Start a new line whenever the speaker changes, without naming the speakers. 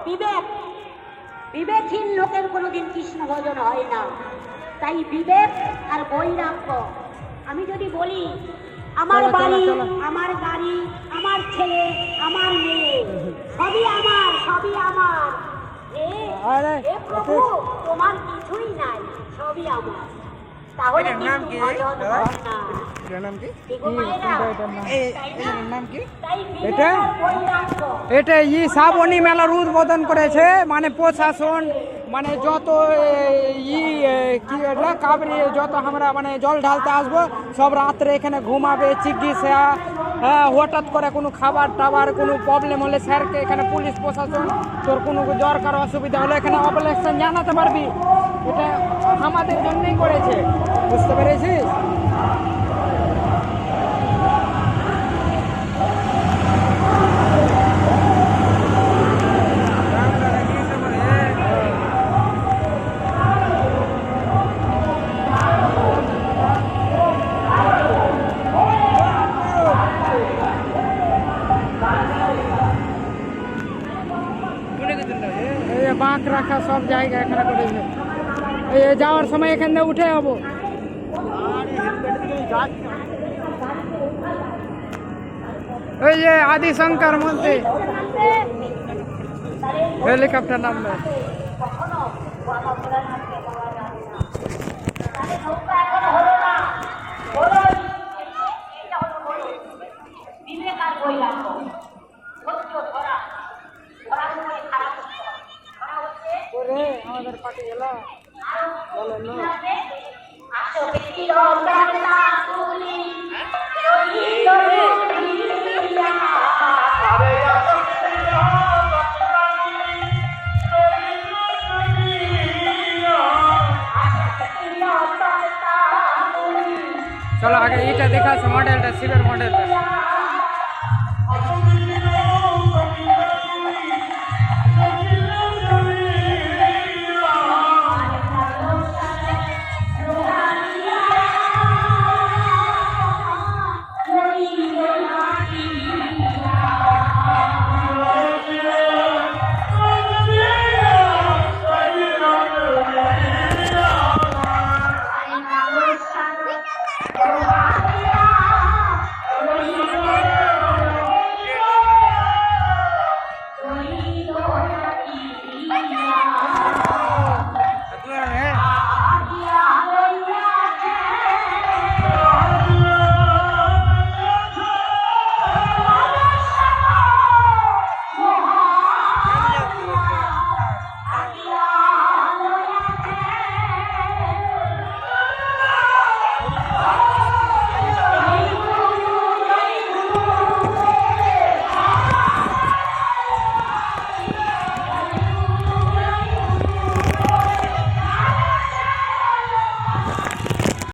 বিবেক, বিবেকহীন লোকের কোনোদিন কৃষ্ণ ভজন হয় না। তাই বিবেক আর বৈরাগ্য। আমি যদি বলি আমার বাড়ি, আমার গাড়ি, আমার ছেলে, আমার মেয়ে, সবই আমার, সবই আমার, এ প্রভু তোমার কিছুই নাই, সবই আমার, তাহলে কিন্তু ভজন হয় না।
এটা শ্রাবণী মেলার উদ্বোধন করেছে, মানে প্রশাসন, মানে যত কি কাবরি যত আমরা মানে জল ঢালতে আসবো সব রাত্রে এখানে ঘুমাবে, চিকিৎসা, হঠাৎ করে কোনো খাবার টাবার কোনো প্রবলেম হলে স্যারকে এখানে পুলিশ প্রশাসন, তোর কোনো দরকার অসুবিধা হলে এখানে অবলেকশন জানাতে পারবি। এটা আমাদের জন্যই করেছে, বুঝতে পেরেছিস? বাঁক রাখা সব জায়গা এখানে করেছে। এই যাওয়ার সময় এখান থেকে উঠে যাবো। এই যে আদিশঙ্কর মন্দির, হেলিকপ্টার নামবে। আমাদের পার্টি গেল চলো আগে এইটা দেখাচ্ছে মডেলটা, শিবের মডেলটা।